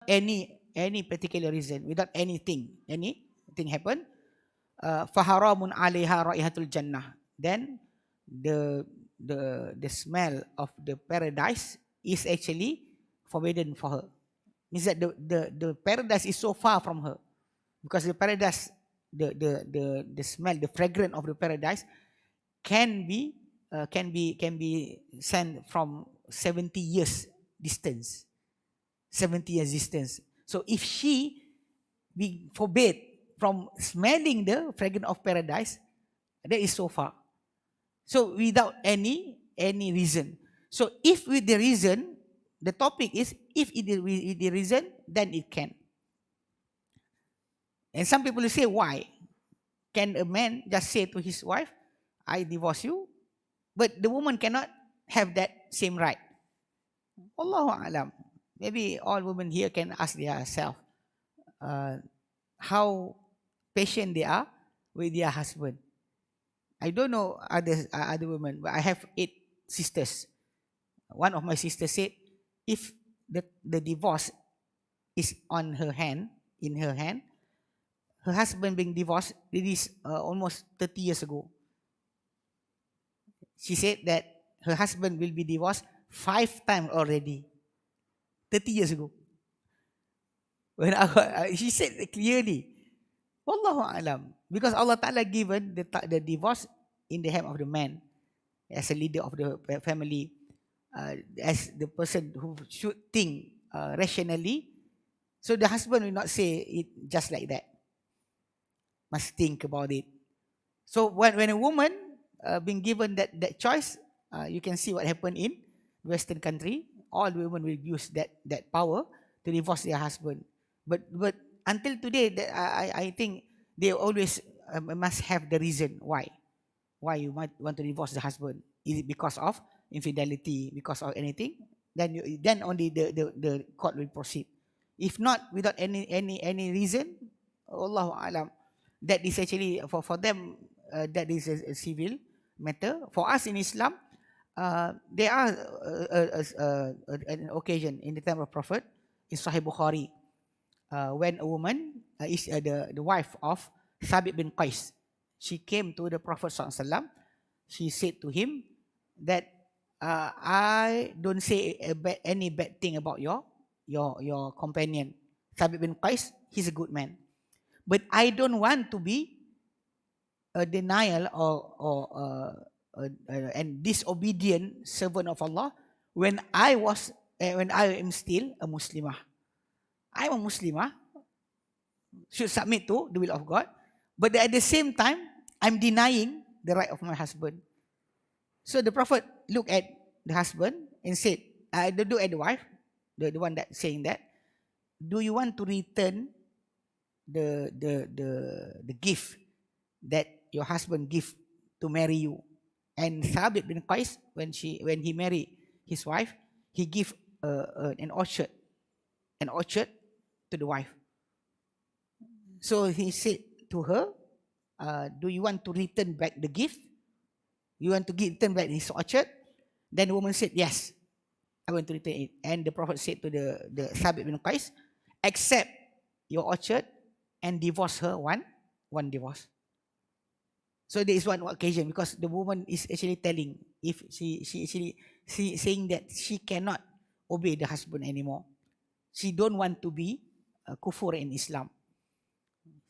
any particular reason, without anything happen, faharamun alaiha raihatul jannah, then the smell of the paradise is actually forbidden for her. Means that the paradise is so far from her, because the paradise, the smell, the fragrance of the paradise can be sent from 70 years distance. 70 years distance. So if she be forbade from smelling the fragrance of paradise, that is so far. So without any reason. So if with the reason, the topic is if it is with the reason, then it can. And some people say, why? Can a man just say to his wife, I divorce you? But the woman cannot have that same right. Allahu alam. Maybe all women here can ask themselves how patient they are with their husband. I don't know other women, but I have 8 sisters. One of my sisters said, if the divorce is in her hand, her husband being divorced, it is almost 30 years ago. She said that her husband will be divorced 5 times already, 30 years ago. When she said clearly, Wallahu alam, because Allah Ta'ala given the divorce in the hand of the man as a leader of the family, as the person who should think rationally. So the husband will not say it just like that. Must think about it. So when a woman being given that choice, you can see what happened in Western country. All women will use that power to divorce their husband. But until today, I think they always must have the reason why you might want to divorce the husband. Is it because of infidelity, because of anything? Then only the court will proceed. If not, without any reason, Allahu alam, that is actually for them, that is a civil matter. For us in Islam, there are an occasion in the time of Prophet in Sahih Bukhari, when a woman is the wife of Thabit bin Qais. She came to the Prophet SAW. She said to him that I don't say any bad thing about your companion Thabit bin Qais. He's a good man, but I don't want to be a denial or and disobedient servant of Allah when I am still a Muslimah. I'm a Muslimah, should submit to the will of God, but at the same time, I'm denying the right of my husband. So the Prophet looked at the husband and said, look at the wife, the one that saying that, do you want to return the gift that your husband give to marry you? And Thabit bin Qais, when he married his wife, he give an orchard to the wife. So he said to her, do you want to return back the gift? You want to return back his orchard? Then the woman said, yes, I want to return it. And the Prophet said to the Thabit bin Qais, accept your orchard and divorce her one divorce. So there is one occasion, because the woman is actually telling, if she saying that she cannot obey the husband anymore. She don't want to be kufur in Islam.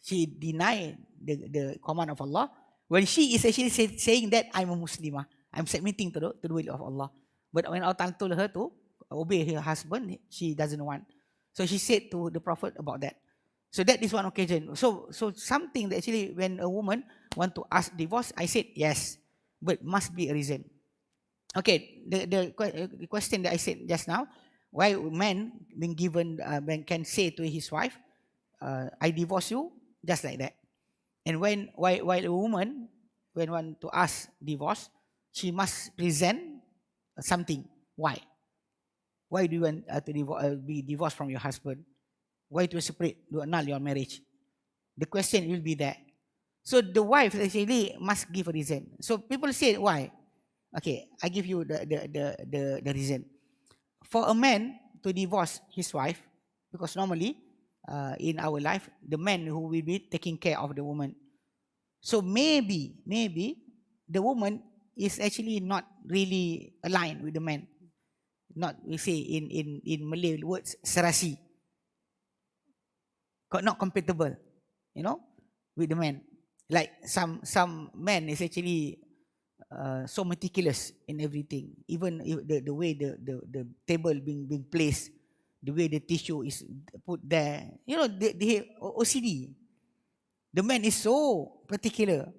She denied the command of Allah when she is actually saying that I'm a Muslimah, I'm submitting to the will of Allah. But when Allah told her to obey her husband, she doesn't want. So she said to the Prophet about that. So that is one occasion. So something that actually, when a woman want to ask divorce, I said yes, but must be a reason. Okay, the question that I said just now, why man being given man can say to his wife, I divorce you, just like that. And while a woman, when want to ask divorce, she must present something. Why do you want to be divorced from your husband? Why to separate, to annul your marriage? The question will be there. So the wife actually must give a reason. So people say, why? Okay, I give you the reason. For a man to divorce his wife, Because normally, in our life, the man who will be taking care of the woman. So maybe the woman is actually not really aligned with the man. Not, we say in Malay words, serasi. Not compatible, with the man. Like some men is actually so meticulous in everything. Even the way the table being placed, the way the tissue is put there. The OCD. The man is so particular.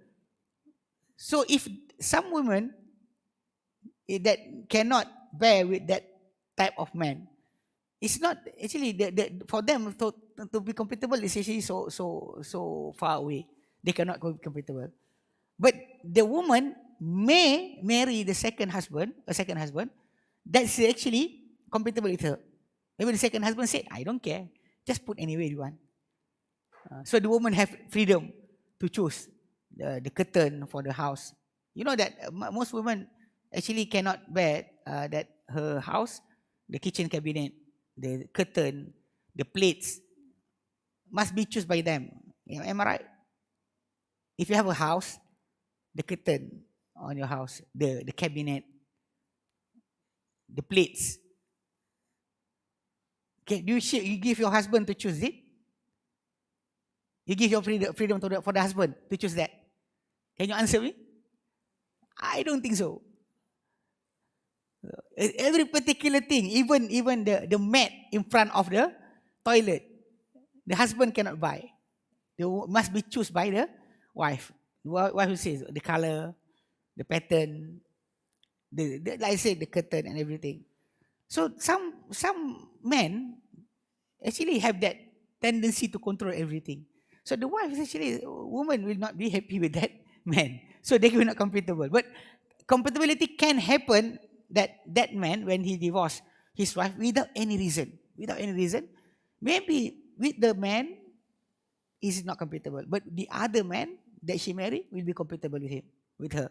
So if some women that cannot bear with that type of man, it's not actually for them to be compatible is actually so far away. They cannot be compatible. But the woman may marry a second husband that's actually compatible with her. Maybe the second husband said, I don't care, just put anywhere you want. So the woman have freedom to choose the curtain for the house. You know that most women actually cannot bear that her house, the kitchen cabinet, the curtain, the plates must be chosen by them. Am I right? If you have a house, the curtain on your house, the cabinet, the plates, okay, do you give your husband to choose it? You give your freedom for the husband to choose that? Can you answer me? I don't think so. Every particular thing, even the mat in front of the toilet, the husband cannot buy. They must be chosen by the wife. The wife who says the color, the pattern, like I said, the curtain and everything. So some men actually have that tendency to control everything. So the wife is actually, woman will not be happy with that man. So they will not compatible. But compatibility can happen that man, when he divorced his wife without any reason. Maybe with the man is not compatible, but the other man that she married will be compatible with her.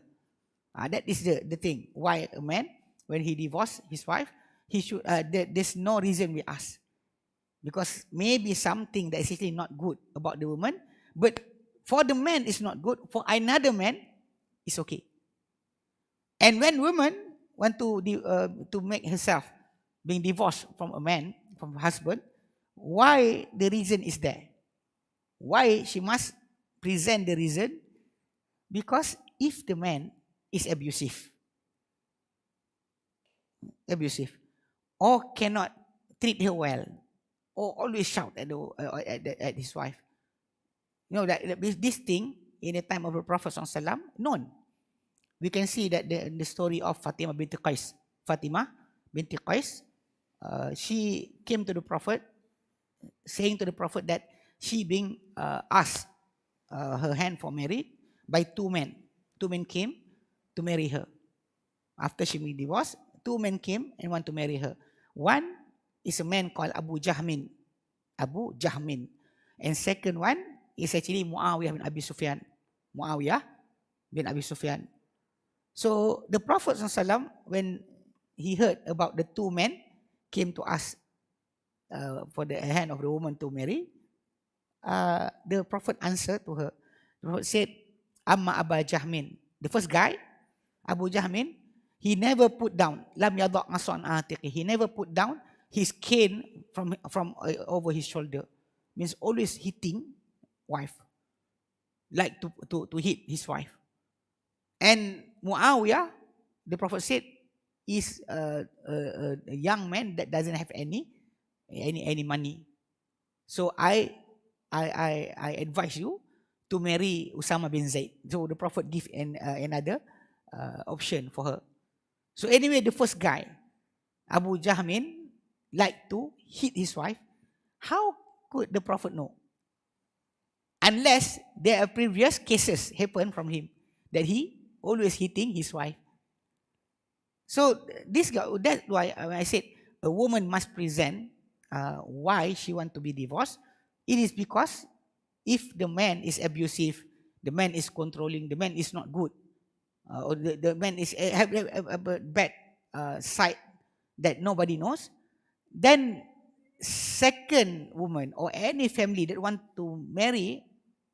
That is the thing. Why a man, when he divorced his wife, he should. There's no reason we ask, because maybe something that is actually not good about the woman, but for the man it's not good. For another man, it's okay. And when women want to make herself being divorced from a man, from a husband, why the reason is there? Why she must present the reason? Because if the man is abusive, or cannot treat her well, or always shout at his wife, that this thing in the time of the Prophet ﷺ, known. We can see that the story of Fatima binti Qais. She came to the Prophet, saying to the Prophet that she being asked her hand for marriage by two men. Two men came to marry her. After she was divorced, two men came and want to marry her. One is a man called Abu Jahmin. And second one is actually Muawiyah bin Abi Sufyan. So the Prophet ﷺ, when he heard about the two men came to ask for the hand of the woman to marry, the Prophet answered to her. The Prophet said, Amma Abu Jahmin. The first guy, Abu Jahmin, he never put down. Lam yadha' asan atiqi. He never put down his cane from over his shoulder. Means always hitting wife. Like to hit his wife. And Muawiyah, the Prophet said, is a young man that doesn't have any money. So I advise you to marry Usama bin Zaid. So the Prophet give another option for her. So anyway, the first guy, Abu Jahmin, liked to hit his wife. How could the Prophet know? Unless there are previous cases happen from him that he always hitting his wife. So this guy, that's why I said a woman must present why she want to be divorced. It is because if the man is abusive, the man is controlling, the man is not good, or the man is have a bad side that nobody knows, then second woman or any family that want to marry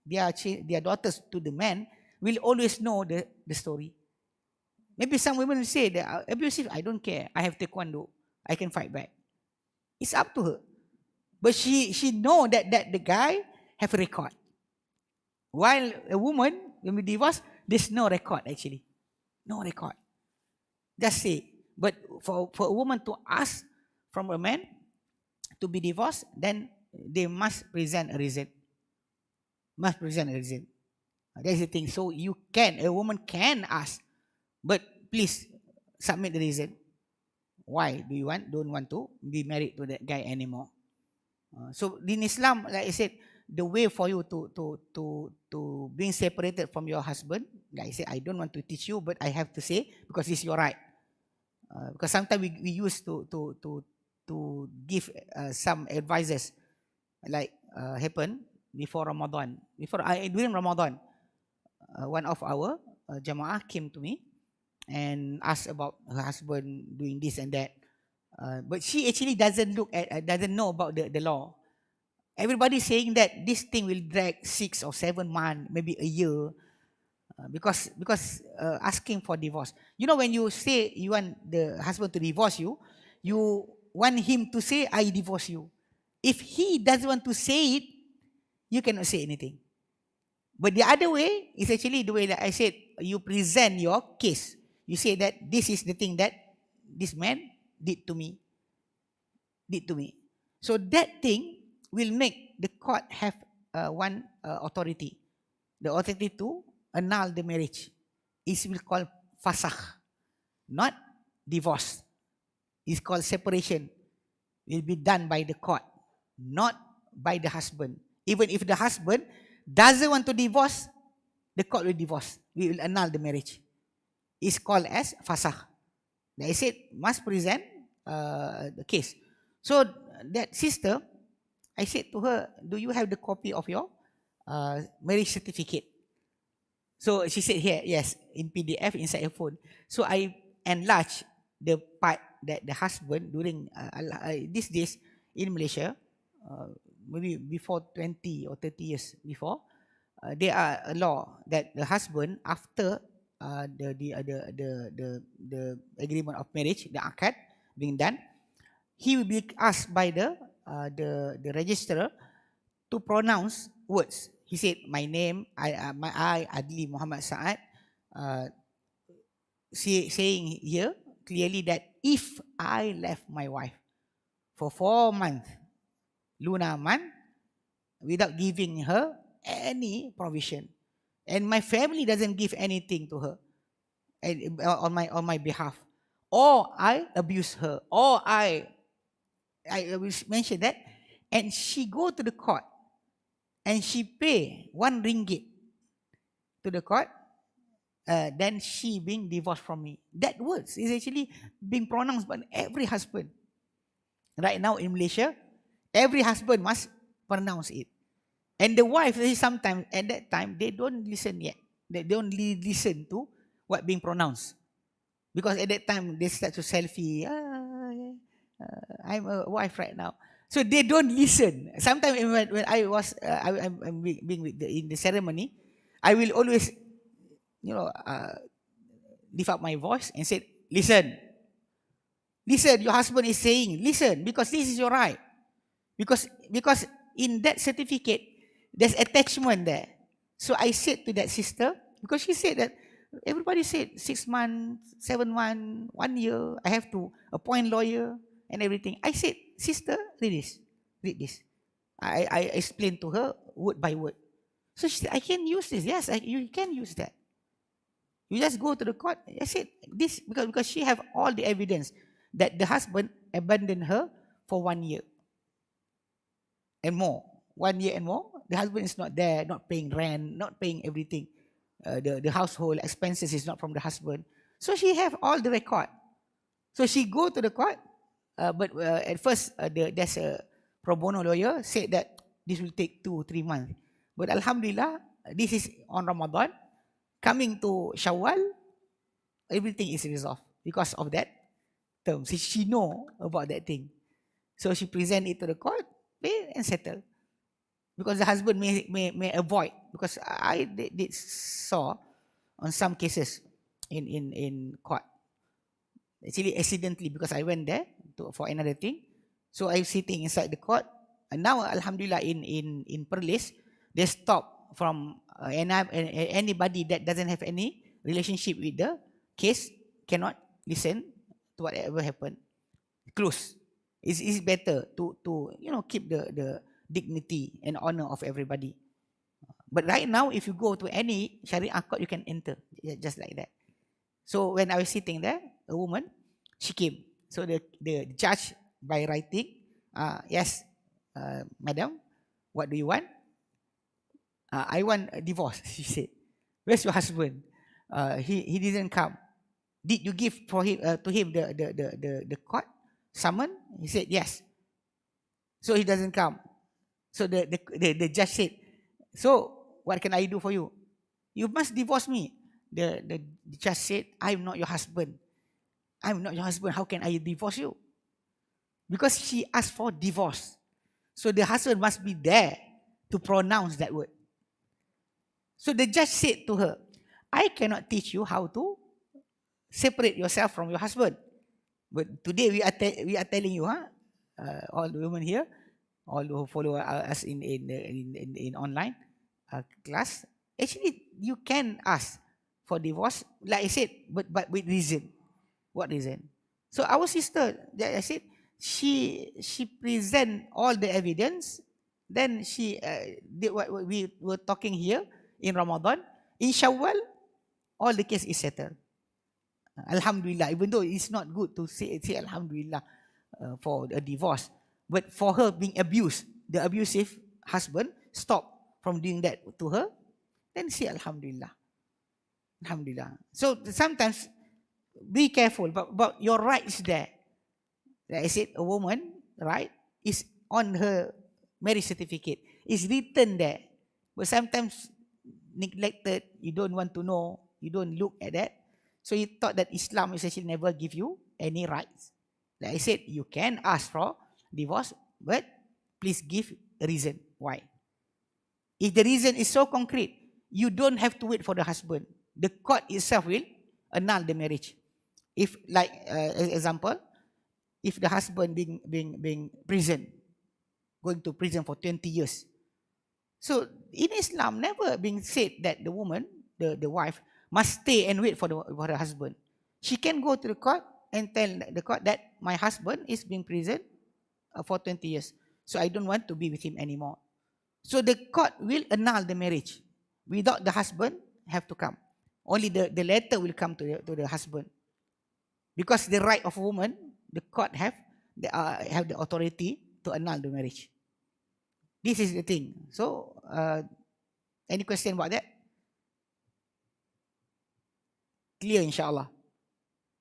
their daughters to the man will always know the story. Maybe some women will say that abusive, I don't care. I have taekwondo. I can fight back. It's up to her. But she know that the guy have a record. While a woman, when we divorce, there's no record actually. No record. Just say. But for a woman to ask from a man to be divorced, then they must present a reason. Must present a reason. That's the thing. So a woman can ask, but please submit the reason. Why don't want to be married to that guy anymore? So in Islam, like I said, the way for you to being separated from your husband, like I said, I don't want to teach you, but I have to say because it's your right. Because sometimes we used to give some advices, like happened before Ramadan. During Ramadan, one of our Jamaah came to me and asked about her husband doing this and that. But she actually doesn't know about the law. Everybody saying that this thing will drag 6 or 7 months, maybe a year, because asking for divorce. You know, when you say you want the husband to divorce you, you want him to say, I divorce you. If he doesn't want to say it, you cannot say anything. But the other way is actually the way that I said, you present your case. You say that this is the thing that this man did to me. So that thing will make the court have one authority. The authority to annul the marriage. It will call fasakh, not divorce. It's called separation. Will be done by the court, not by the husband. Even if the husband doesn't want to divorce, the court will divorce. We will annul the marriage. It's called as fasakh. Like I said, must present the case. So that sister, I said to her, do you have the copy of your marriage certificate? So she said here, yes, in PDF inside her phone. So I enlarged the part that the husband during these days in Malaysia, maybe before 20 or 30 years before, there are a law that the husband after the agreement of marriage, the akad being done, he will be asked by the registrar to pronounce words. He said, my name, I Adli Muhammad Saad, saying here clearly that if I left my wife for 4 months, lunar month, without giving her any provision, and my family doesn't give anything to her and on my behalf, or I abuse her, or I will mention that, and she go to the court and she pay 1 ringgit to the court, then she being divorced from me. That words is actually being pronounced by every husband. Right now in Malaysia, every husband must pronounce it. And the wife, sometimes at that time, they don't listen yet. They don't listen to what being pronounced. Because at that time, they start to selfie. I'm a wife right now. So they don't listen. Sometimes when I was I'm being in the ceremony, I will always, lift up my voice and say, listen. Listen, your husband is saying, listen, because this is your right. Because in that certificate, there's attachment there. So I said to that sister, because she said that everybody said 6 months, 7 months, 1 year, I have to appoint lawyer and everything. I said, sister, read this. I explained to her word by word. So she said, I can use this. Yes, you can use that. You just go to the court. I said, this, because she have all the evidence that the husband abandoned her for 1 year and more. 1 year and more. The husband is not there, not paying rent, not paying everything. The household expenses is not from the husband. So she have all the record. So she go to the court, but at first there's a pro bono lawyer said that this will take 2-3 months. But Alhamdulillah, this is on Ramadan. Coming to Shawwal, everything is resolved because of that term. She know about that thing. So she present it to the court, pay and settle. Because the husband may avoid, because I did saw on some cases in court. Actually, accidentally, because I went there for another thing. So I'm sitting inside the court. And now, Alhamdulillah, in Perlis, they stop from anybody that doesn't have any relationship with the case cannot listen to whatever happened. Close. It's better to keep the dignity and honor of everybody. But right now, if you go to any Sharia court, you can enter just like that. So when I was sitting there, a woman, she came. So the judge, by writing, yes, madam, what do you want? I want a divorce, she said. Where's your husband? He didn't come. Did you give for him to him the court summon? He said yes. So he doesn't come. So the judge said, so what can I do for you? You must divorce me. The judge said, I'm not your husband. I'm not your husband. How can I divorce you? Because she asked for divorce. So the husband must be there to pronounce that word. So the judge said to her, I cannot teach you how to separate yourself from your husband. But today we are telling you, all the women here, all who follow us in online class, actually you can ask for divorce, like I said, but with reason. What reason? So our sister, I said, she present all the evidence. Then she did what we were talking here in Ramadan. In Shawwal, all the case is settled. Alhamdulillah. Even though it's not good to say Alhamdulillah for a divorce, but for her being abused, the abusive husband stopped from doing that to her, then say Alhamdulillah. Alhamdulillah. So sometimes be careful, but your rights there. Like I said, a woman, right, is on her marriage certificate. It's written there. But sometimes neglected, you don't want to know, you don't look at that. So you thought that Islam is actually never give you any rights. Like I said, you can ask for divorce, but please give a reason why. If the reason is so concrete, you don't have to wait for the husband. The court itself will annul the marriage. If, like example, if the husband being prison, going to prison for 20 years. So in Islam, never being said that the woman, the wife, must stay and wait for her husband. She can go to the court and tell the court that my husband is being prison for 20 years. So I don't want to be with him anymore. So the court will annul the marriage without the husband have to come. Only the letter will come to the husband. Because the right of woman, the court have the authority to annul the marriage. This is the thing. So, any question about that? Clear, inshallah.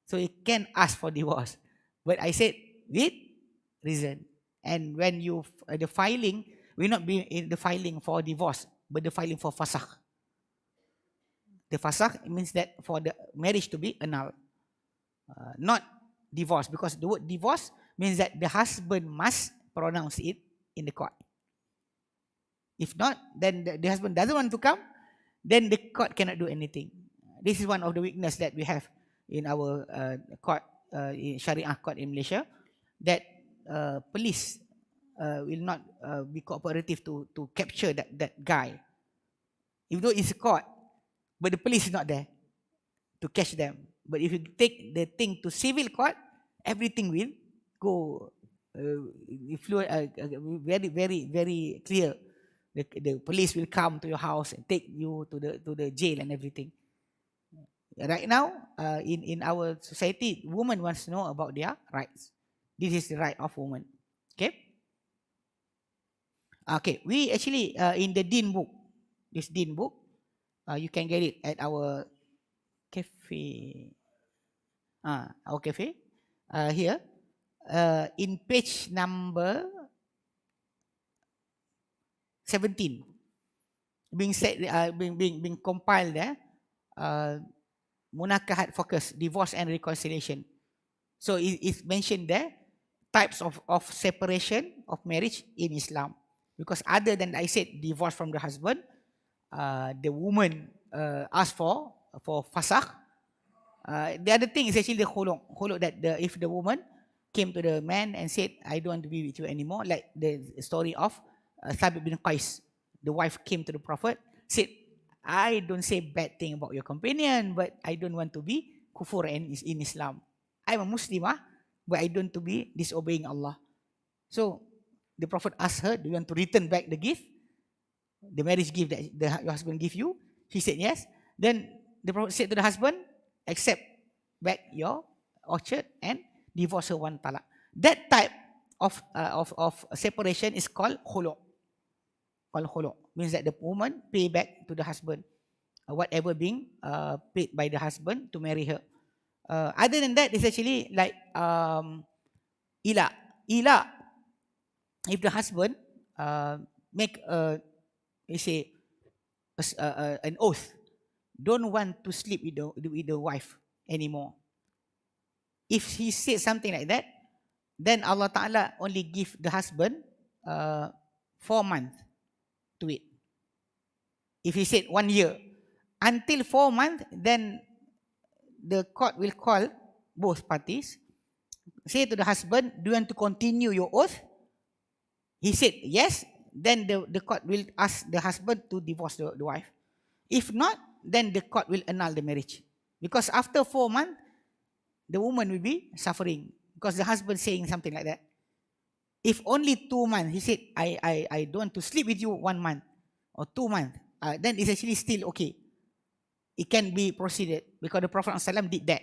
So you can ask for divorce, but I said with reason. And when you the filing will not be in the filing for divorce, but the filing for fasakh. The fasakh means that for the marriage to be annulled, not divorce, because the word divorce means that the husband must pronounce it in the court. If not, then the husband doesn't want to come, then the court cannot do anything. This is one of the weakness that we have in our court, in Sharia court in Malaysia, that police will not be cooperative to capture that guy. Even though it's a court, but the police is not there to catch them. But if you take the thing to civil court, everything will go very, very, very clear. The police will come to your house and take you to the jail and everything. Right now, in our society, women wants to know about their rights. This is the right of woman. Okay. Okay. We actually in the Deen book, this Deen book, you can get it at our cafe. Our cafe here. In page number 17, being compiled there. Munakahat focus, divorce and reconciliation. So it's mentioned there types of separation of marriage in Islam. Because other than I said divorce from the husband, the woman asked for fasakh. The other thing is actually the khuluk. Khuluk that if the woman came to the man and said, I don't want to be with you anymore, like the story of Thabit bin Qais. The wife came to the Prophet, said, I don't say bad thing about your companion, but I don't want to be kufur in Islam. I'm a Muslimah, but I don't want to be disobeying Allah. So the Prophet asked her, do you want to return back the gift? The marriage gift that your husband give you? She said yes. Then the Prophet said to the husband, accept back your orchard and divorce her one talak. That type of separation is called khuluk. Called khuluk. Means that the woman pay back to the husband whatever being paid by the husband to marry her. Other than that, it's actually like ila. Ila, if the husband make an oath, don't want to sleep with the wife anymore. If he said something like that, then Allah Ta'ala only give the husband 4 months to it. If he said 1 year, until 4 months, then the court will call both parties, say to the husband, do you want to continue your oath? He said yes, then the court will ask the husband to divorce the wife. If not, then the court will annul the marriage. Because after 4 months, the woman will be suffering because the husband saying something like that. If only 2 months, he said, I don't want to sleep with you 1 month or 2 months, then it's actually still okay. It can be proceeded because the Prophet ﷺ did that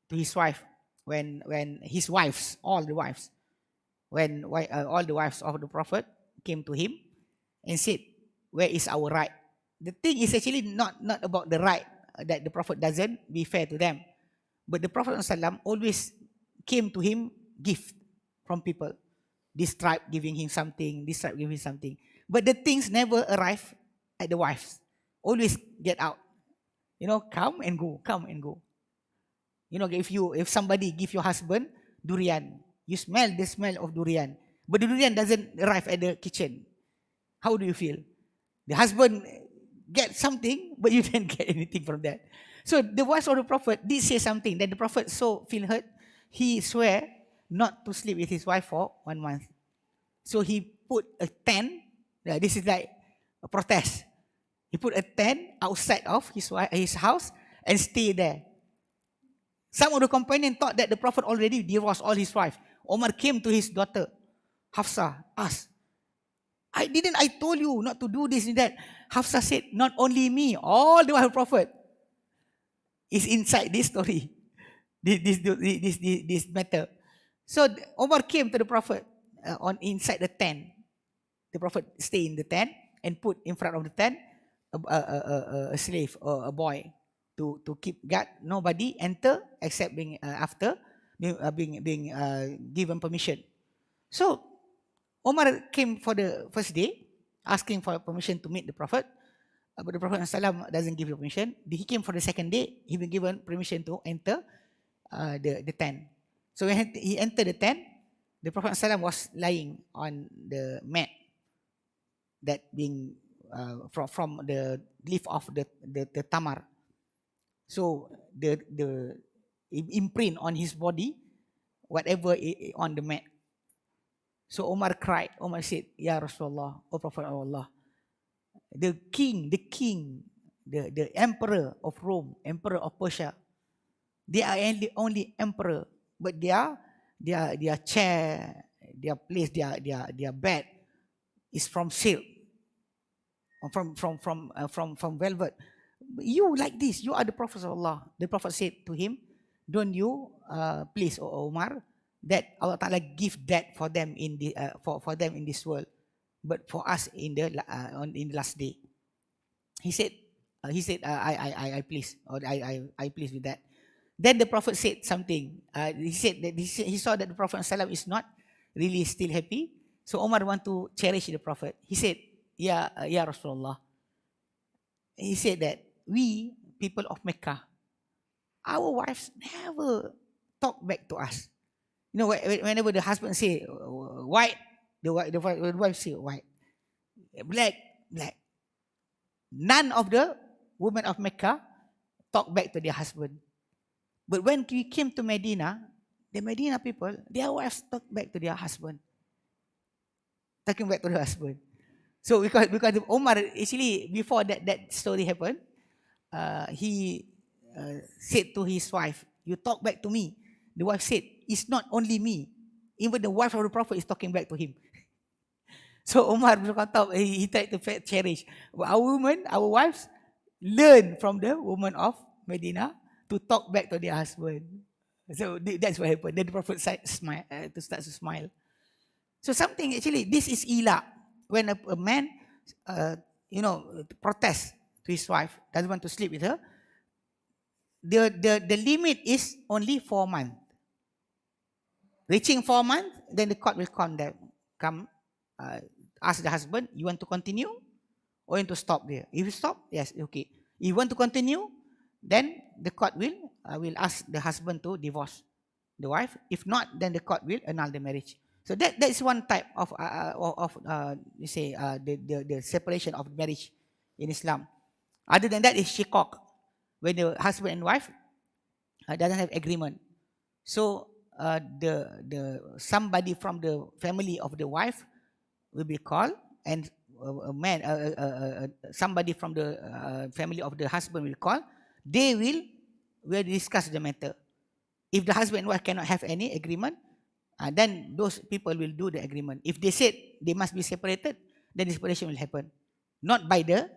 to his wife when his wives, all the wives, when all the wives of the Prophet came to him and said, where is our right? The thing is actually not about the right that the Prophet doesn't be fair to them. But the Prophet ﷺ always came to him gift from people. This tribe giving him something, this tribe giving him something. But the things never arrive at the wives. Always get out. Come and go, come and go. If somebody give your husband durian, you smell the smell of durian, but the durian doesn't arrive at the kitchen. How do you feel? The husband get something, but you didn't get anything from that. So the wife of the Prophet did say something. Then the Prophet so feel hurt. He swear not to sleep with his wife for 1 month. So he put a tent. This is like a protest. He put a tent outside of his house and stay there. Some of the companions thought that the Prophet already divorced all his wives. Omar came to his daughter, Hafsa, asked, I told you not to do this and that. Hafsa said, not only me, all the wife of the Prophet is inside this story, this matter. So Omar came to the Prophet inside the tent. The Prophet stayed in the tent and put in front of the tent a slave or a boy to keep guard. Nobody enter except after being given permission. So Omar came for the first day, asking for permission to meet the Prophet. But the Prophet ﷺ doesn't give the permission. He came for the second day. He been given permission to enter the tent. So when he entered the tent, the Prophet ﷺ was lying on the mat that being from the leaf of the tamar. So the imprint on his body, whatever on the mat. So Omar cried. Omar said, Ya Rasulullah, O Prophet of Allah, the king, the emperor of Rome, emperor of Persia, they are only emperor, but their chair, their place, their bed is from silk, from velvet. You like this, you are the Prophet of Allah. The Prophet said to him, don't you please, O Omar, that Allah Ta'ala give that for them for them in this world, but for us in the last day. He said I please, or I please with that. Then the Prophet said something. He said that he saw that the Prophet ﷺ is not really still happy. So Omar want to cherish the Prophet. He said, Ya Rasulullah. He said that we people of Mecca, our wives never talk back to us. You know, whenever the husband say white, the wife say white. Black, black. None of the women of Mecca talk back to their husband. But when we came to Medina, the Medina people, their wives talk back to their husband. Talking back to the husband. So because Omar, actually, before that story happened, he said to his wife, you talk back to me. The wife said, it's not only me. Even the wife of the Prophet is talking back to him. So Omar bin Khattab, he tried to cherish. Our women, our wives, learn from the women of Medina to talk back to their husband. So that's what happened. Then the Prophet smile, to start to smile. So something, actually, this is ila. When a man, protests to his wife, doesn't want to sleep with her, the limit is only 4 months. Reaching 4 months, then the court will come, ask the husband, you want to continue or you want to stop there? If you stop, yes, okay. If you want to continue, then the court will ask the husband to divorce the wife. If not, then the court will annul the marriage. So that is one type of the separation of marriage in Islam. Other than that is shikok, when the husband and wife doesn't have agreement. So the somebody from the family of the wife will be called, and somebody from the family of the husband will call. They will discuss the matter. If the husband and wife cannot have any agreement, then those people will do the agreement. If they said they must be separated, then the separation will happen. Not by the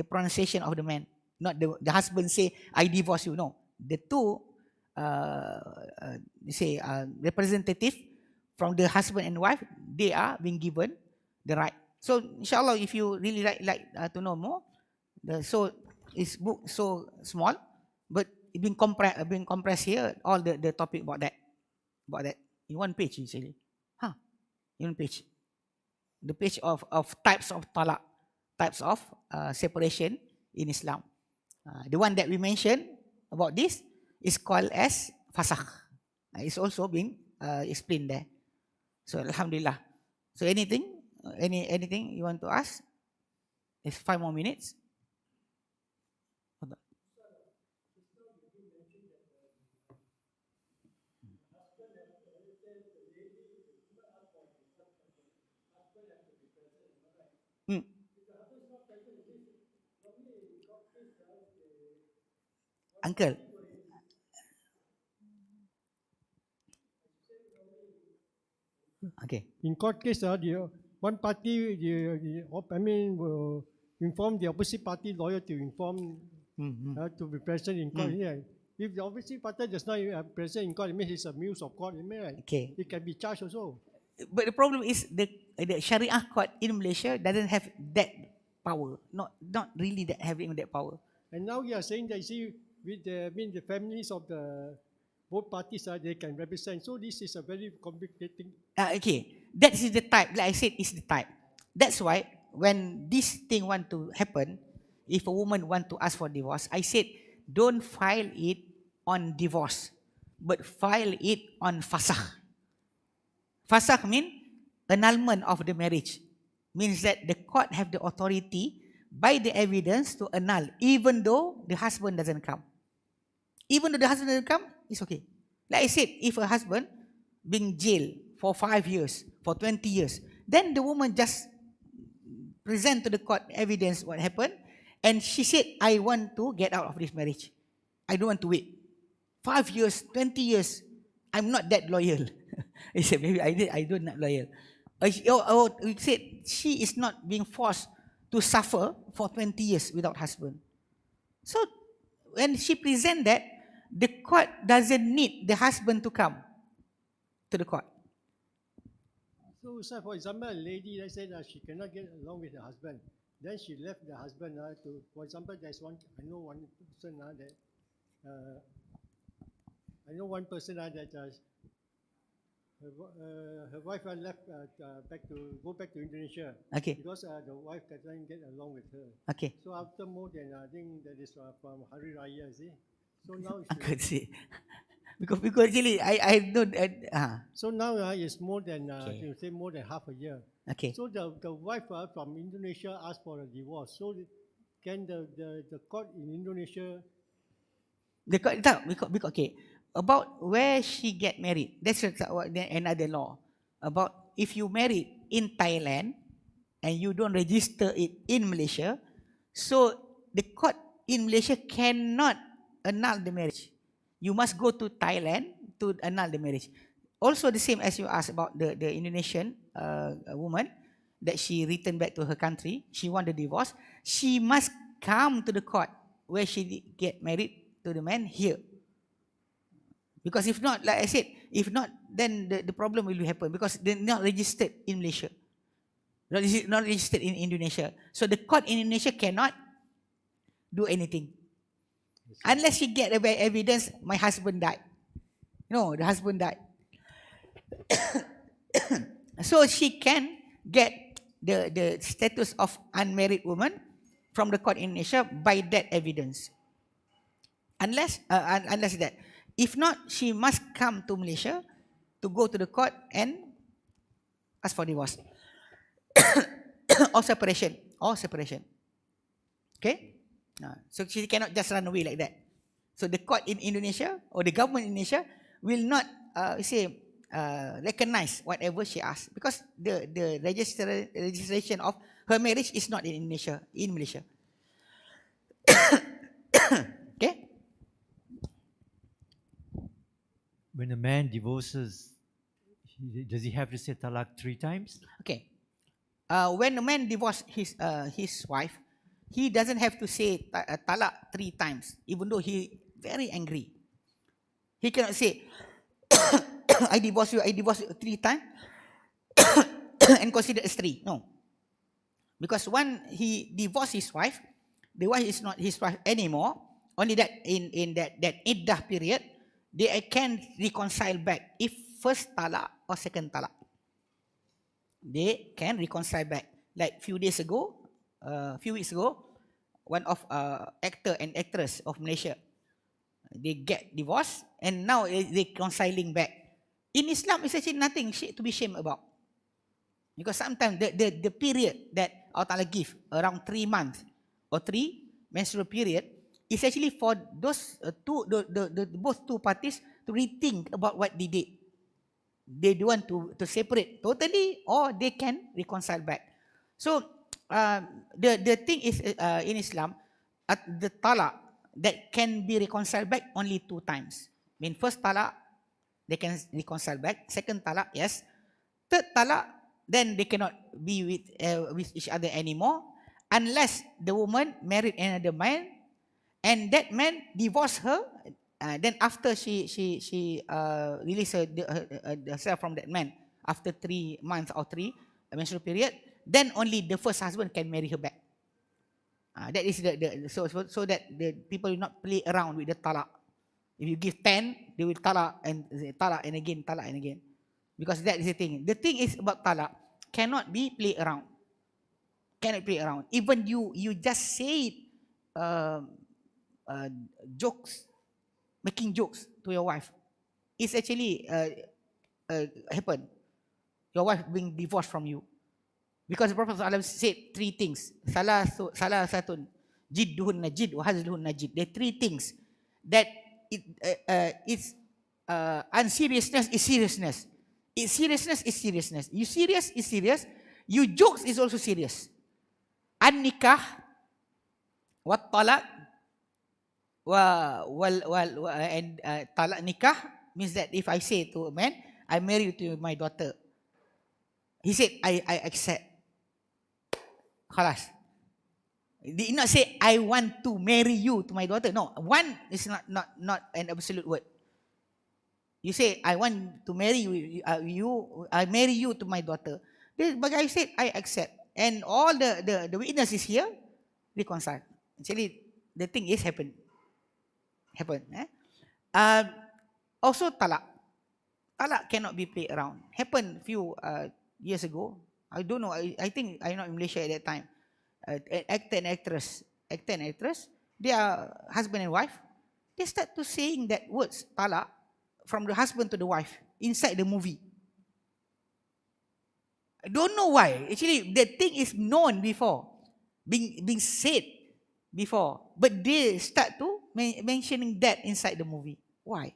pronunciation of the man. Not the husband say, I divorce you. No. The two representative from the husband and wife, they are being given the right. So inshallah, if you really like to know more, it's book so small, but it being compressed here, all the topic about that in one page actually. In one page. The page of types of talaq, types of separation in Islam. The one that we mentioned about this is called as fasakh. It's also being explained there. So alhamdulillah. So anything you want to ask? It's 5 more minutes. Uncle. Okay. In court case, one party, will inform the opposite party lawyer to inform to be present in court. Yeah. If the opposite party does not present in court, it means it's a muse of court. Okay. It can be charged also. But the problem is the Sharia court in Malaysia doesn't have that power. Not really that having that power. And now you are saying that, you see, with the families of the both parties, they can represent. So this is a very complicated. Okay, that is the type. Like I said, is the type. That's why when this thing want to happen, if a woman want to ask for divorce, I said don't file it on divorce, but file it on fasakh. Fasakh means annulment of the marriage. Means that the court have the authority by the evidence to annul, even though the husband doesn't come. Even though the husband doesn't come, it's okay. Like I said, if a husband being jailed for 5 years, for 20 years, then the woman just present to the court evidence what happened, and she said, I want to get out of this marriage. I don't want to wait. 5 years, 20 years, I'm not that loyal. He said, maybe I don't not loyal. We said, she is not being forced to suffer for 20 years without husband. So, when she present that, the court doesn't need the husband to come to the court. So, sir, for example, a lady that said she cannot get along with her husband. Then she left the husband for example, there's one, I know one person that her wife left go back to Indonesia. Okay. Because the wife doesn't get along with her. Okay. So after more than, I think that is from Hari Raya, see? So now Uncle, see, because actually I don't. So now it's more than Okay. you say more than half a year. Okay. So the wife from Indonesia asked for a divorce. So can the court in Indonesia? Because okay, about where she get married. That's another law about if you married in Thailand and you don't register it in Malaysia, so the court in Malaysia cannot annul the marriage. You must go to Thailand to annul the marriage. Also the same as you asked about the Indonesian woman that she returned back to her country. She want the divorce. She must come to the court where she get married to the man here. Because if not, like I said, if not, then the problem will happen because they're not registered in Malaysia. Not registered in Indonesia. So the court in Indonesia cannot do anything. Unless she get evidence, my husband died. No, the husband died. So she can get the status of unmarried woman from the court in Indonesia by that evidence. Unless that. If not, she must come to Malaysia to go to the court and ask for divorce. Or separation. Okay? So she cannot just run away like that. So the court in Indonesia or the government in Indonesia will not recognize whatever she asks because the registration of her marriage is not in Indonesia, in Malaysia. Okay? When a man divorces, does he have to say talak 3 times? Okay. When a man divorces his wife, he doesn't have to say talak 3 times, even though he very angry. He cannot say, I divorce you 3 times and consider as 3. No. Because when he divorced his wife, the wife is not his wife anymore. Only that in that iddah period, they can reconcile back. If first talak or second talak, they can reconcile back. Like few weeks ago, one of actor and actress of Malaysia, they get divorced and now they reconciling back. In Islam, it's actually nothing to be ashamed about. Because sometimes the period that Allah Ta'ala give, around 3 months or 3 menstrual period, is actually for those both two parties to rethink about what they did. They do want to separate totally or they can reconcile back. So the thing is in Islam, the talak that can be reconciled back only 2 times. I mean, first talak, they can reconcile back. Second talak, yes. Third talak, then they cannot be with each other anymore unless the woman married another man and that man divorced her. Then after she released herself from that man after 3 months or 3 menstrual period, then only the first husband can marry her back. That is so that the people will not play around with the talak. If you give 10, they will talak and again, because that is the thing. The thing is about talak cannot be play around. Even you just say it, jokes, making jokes to your wife. It's actually happen. Your wife being divorced from you. Because the Prophet ﷺ said 3 things. Salah satun, jidduhun najid, wa hazluhun najid. There are 3 things that it's unseriousness is seriousness. It's seriousness is seriousness. You serious is serious. You jokes is also serious. An-nikah wa talak and talak nikah means that if I say to a man, I marry you to my daughter. He said, I accept. Khalas. He did not say, I want to marry you to my daughter. No, one is not an absolute word. You say, I want to marry you, I marry you to my daughter. But I said, I accept. And all the witnesses here reconcile. Actually, the thing is happen. Also, talak. Talak cannot be played around. Happened few years ago. I don't know. I think I'm not in Malaysia at that time. Actor and actress, they are husband and wife. They start to saying that words talak from the husband to the wife inside the movie. I don't know why. Actually, the thing is known before, being said before, but they start to mentioning that inside the movie. Why?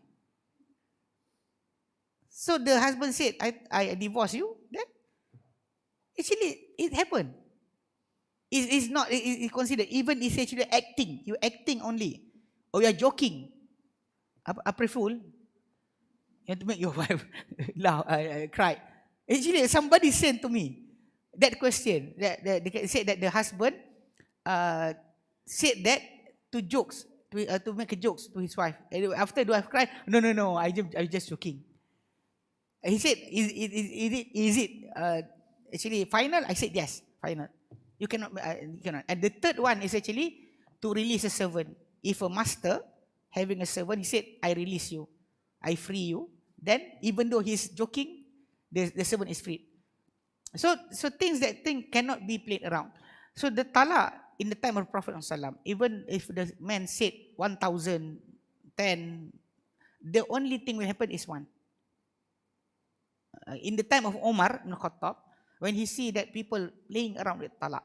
So the husband said, I divorce you. Then actually it happened. It's not. It's considered, even it's actually acting. You're acting only, or you're joking. April Fool. You want to make your wife laugh, cry. Actually, somebody sent to me that question. They said that the husband said that to jokes, to make a jokes to his wife. And after the wife cried, no, I just joking. He said, is it actually final? I said yes, final. You cannot. And the third one is actually to release a servant. If a master having a servant, he said, I release you, I free you. Then even though he's joking, the servant is freed. So things cannot be played around. So the talaq in the time of Prophet ﷺ, even if the man said 1,010, the only thing will happen is one. In the time of Umar ibn Khattab, when he see that people playing around with talaq,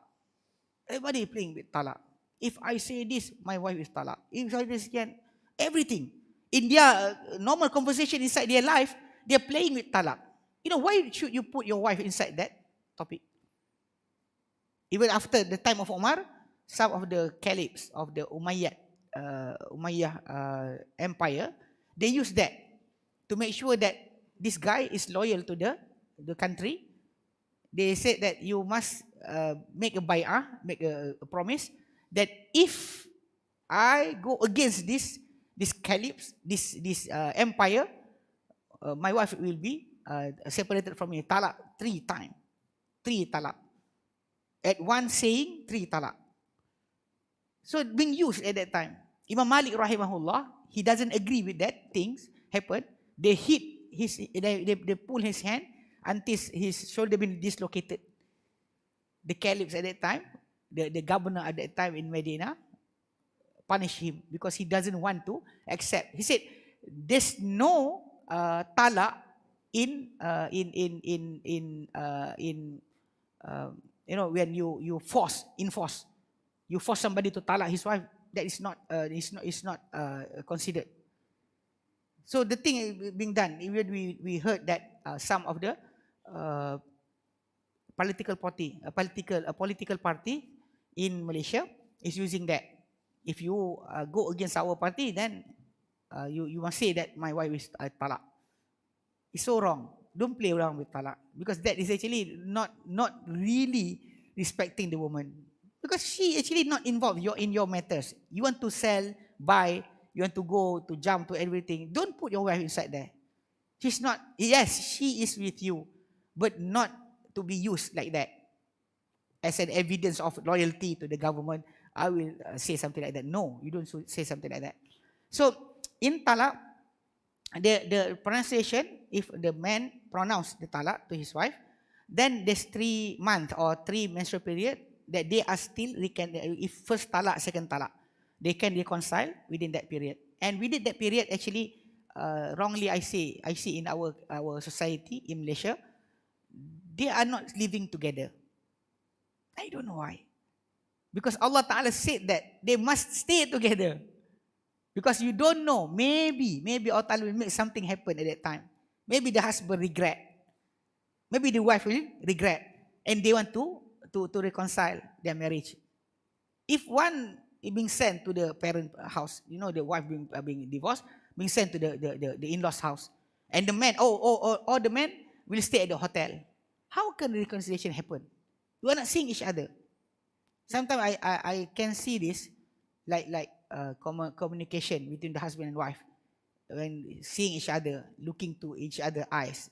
everybody playing with talaq. If I say this, my wife is talaq. If I say this again, everything. In their normal conversation inside their life, they're playing with talaq. You know, why should you put your wife inside that topic? Even after the time of Umar, some of the caliphs of the Umayyah empire, they use that to make sure that this guy is loyal to the country. They said that you must make a bay'ah, make a promise that if I go against this caliphs, this empire, my wife will be separated from me. Talaq 3 times. 3 talaq. At one saying, 3 talaq. So being used at that time. Imam Malik rahimahullah, he doesn't agree with that things happen. They hit they pull his hand until his shoulder been dislocated. The caliphs at that time, the governor at that time in Medina, punish him because he doesn't want to accept. He said, "There's no talaq in when you force somebody to talaq his wife. That is not considered." So the thing being done, even we heard that some of the political party in Malaysia is using that. If you go against our party, then you must say that my wife is talaq. It's so wrong. Don't play around with talaq, because that is actually not really respecting the woman, because she actually not involved in your matters. You want to sell, buy, you want to go to jump to everything. Don't put your wife inside there. She's not. Yes, she is with you, but not to be used like that as an evidence of loyalty to the government. I will say something like that. No, you don't say something like that. So in talaq, the pronunciation, if the man pronounce the talaq to his wife, then there's 3 months or 3 menstrual period that they are still, if first talaq, second talaq, they can reconcile within that period. And within that period, actually, wrongly I see in our society in Malaysia, they are not living together. I don't know why. Because Allah Ta'ala said that they must stay together. Because you don't know, maybe Allah Ta'ala will make something happen at that time. Maybe the husband regret. Maybe the wife will regret. And they want to reconcile their marriage. If one is being sent to the parent house, the wife being divorced, being sent to the in-laws house, and the man, or the man will stay at the hotel. How can the reconciliation happen? You are not seeing each other. Sometimes I can see this like communication between the husband and wife when seeing each other, looking to each other's eyes.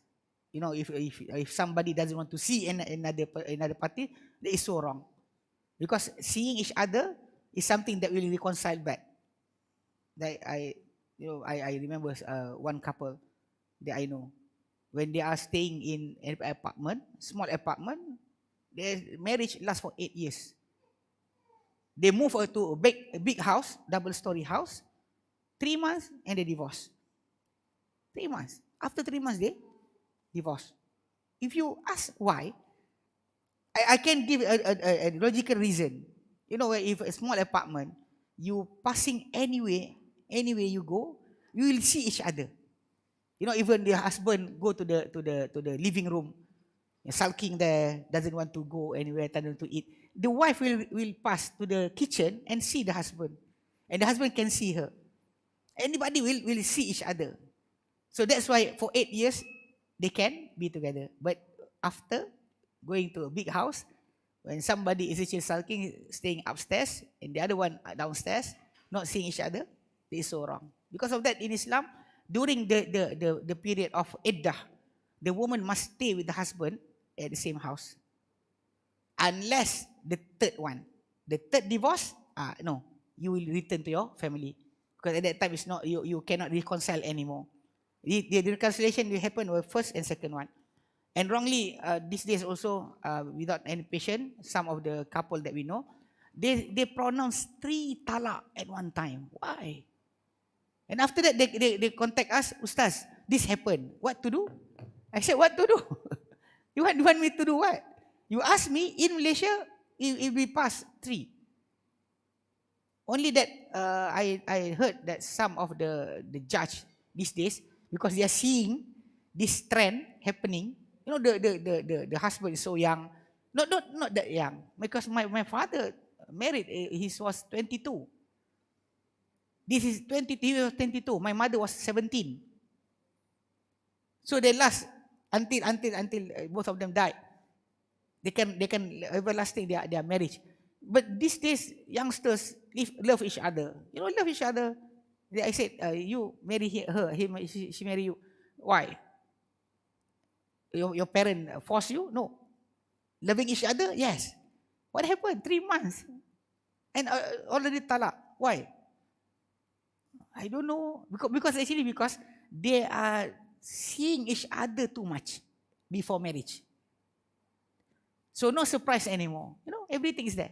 If somebody doesn't want to see another party, that is so wrong. Because seeing each other is something that will reconcile back. Like I remember one couple that I know, when they are staying in an apartment, small apartment, their marriage lasts for 8 years. They move to a big house, double-story house, 3 months, and they divorce. 3 months. After 3 months, they divorce. If you ask why, I can give a logical reason. You know, if a small apartment, you passing anywhere you go, you will see each other. You know, even the husband go to the living room, sulking there, doesn't want to go anywhere, doesn't want to eat. The wife will pass to the kitchen and see the husband, and the husband can see her. Anybody will see each other. So that's why for 8 years they can be together. But after going to a big house, when somebody is actually sulking, staying upstairs, and the other one downstairs, not seeing each other, it is so wrong. Because of that, in Islam, during the period of iddah, the woman must stay with the husband at the same house. Unless the third one, the third divorce, no, you will return to your family. Because at that time, it's not, you cannot reconcile anymore. The reconciliation will happen with first and second one. And wrongly, these days also, without any patience, some of the couple that we know, they pronounce 3 talak at one time. Why? And after that, they contact us, Ustaz, this happened. What to do? I said, what to do? You want me to do what? You ask me, in Malaysia, it will pass 3. Only that I heard that some of the judge these days, because they are seeing this trend happening, you know, the husband is so young. Not that young. Because my father married, he was 22. This is 22, he was 22. My mother was 17. So they last until both of them died. They can everlasting their marriage. But these days, youngsters love each other. You know, love each other. I said, you marry her, she marry you. Why? Your parent force you? No. Loving each other? Yes. What happened? 3 months. And already talak. Why? I don't know. Because they are seeing each other too much before marriage. So no surprise anymore. You know, everything is there.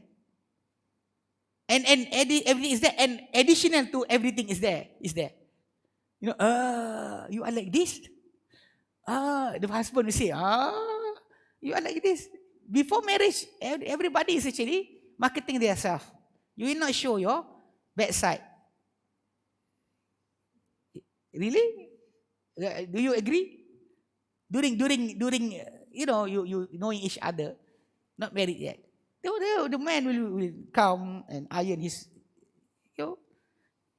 And everything is there. And additional to everything is there. You know, you are like this. The husband will say, you are like this. Before marriage, everybody is actually marketing themselves. You will not show your bad side. Really? Do you agree? During you know, you knowing each other, not married yet. The man will come and iron his, you know,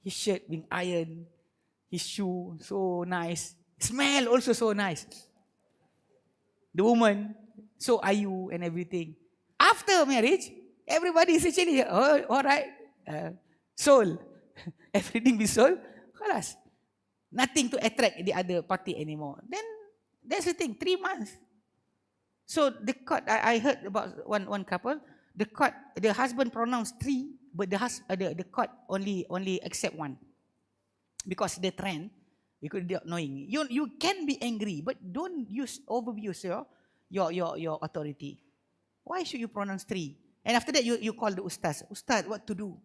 his shirt being ironed, his shoe so nice, smell also so nice. The woman so ayu and everything. After marriage, everybody is actually all right, soul, everything be sold. Khalas. Nothing to attract the other party anymore. Then that's the thing. 3 months. So the court, I heard about one couple. The husband pronounced 3, but the court only accept 1, because the trend, because they are knowing. You can be angry, but don't overuse your authority. Why should you pronounce 3? And after that, you call the Ustaz. Ustaz, what to do?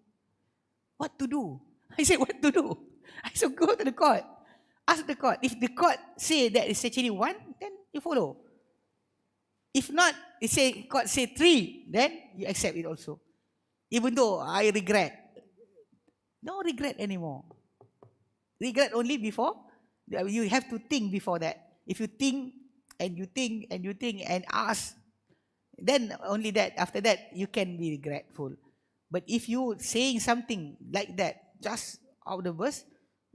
What to do? I said, what to do? I said, go to the court. Ask the court. If the court say that it's actually 1, then you follow. If not, court say 3, then you accept it also. Even though I regret. No regret anymore. Regret only before. You have to think before that. If you think and you think and you think and ask, then only that, after that, you can be regretful. But if you saying something like that, just out of the burst,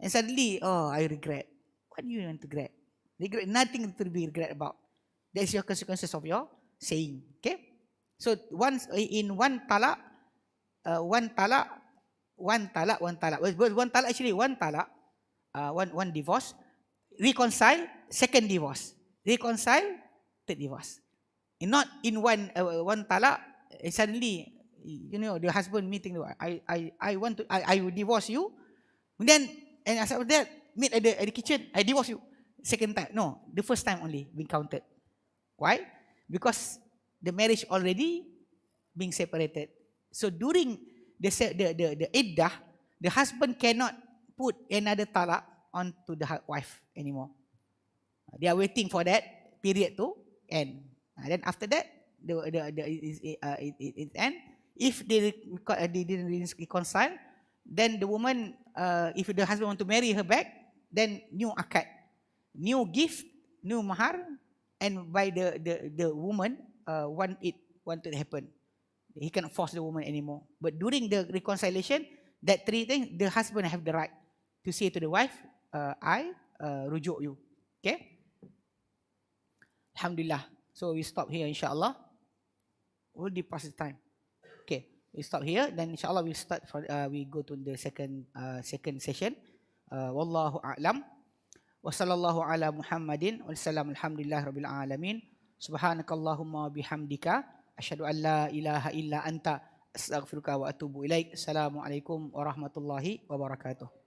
and suddenly, I regret. What do you want to regret? Regret, nothing to be regret about. That's your consequences of your saying. Okay? So once in one talak, one talak. One talak, one divorce. Reconcile, second divorce. Reconcile, third divorce. And not in one talak, suddenly, you know, the husband meeting, I will divorce you. And after that, meet at the kitchen, I divorce you. Second time. No, the first time only being counted. Why? Because the marriage already being separated. So during the iddah, the husband cannot put another talak on to the wife anymore. They are waiting for that period to end. Then after that, it end. If they didn't reconcile, then the woman, if the husband want to marry her back, then new akad, new gift, new mahar, and by the woman want to happen. He cannot force the woman anymore. But during the reconciliation, that 3 things, the husband have the right to say to the wife, I rujuk you. Okay? Alhamdulillah. So we stop here, insyaAllah. Already past the time. Okay, we stop here. Then insyaAllah we start for, we go to the second session. Wallahu a'lam. Wa sallallahu ala Muhammadin. Wa sallam alhamdulillah rabbil alamin. Subhanakallahumma bihamdika. Asyhadu an la ilaha illa anta. Astaghfiruka wa atubu ilaik. Assalamualaikum warahmatullahi wabarakatuh.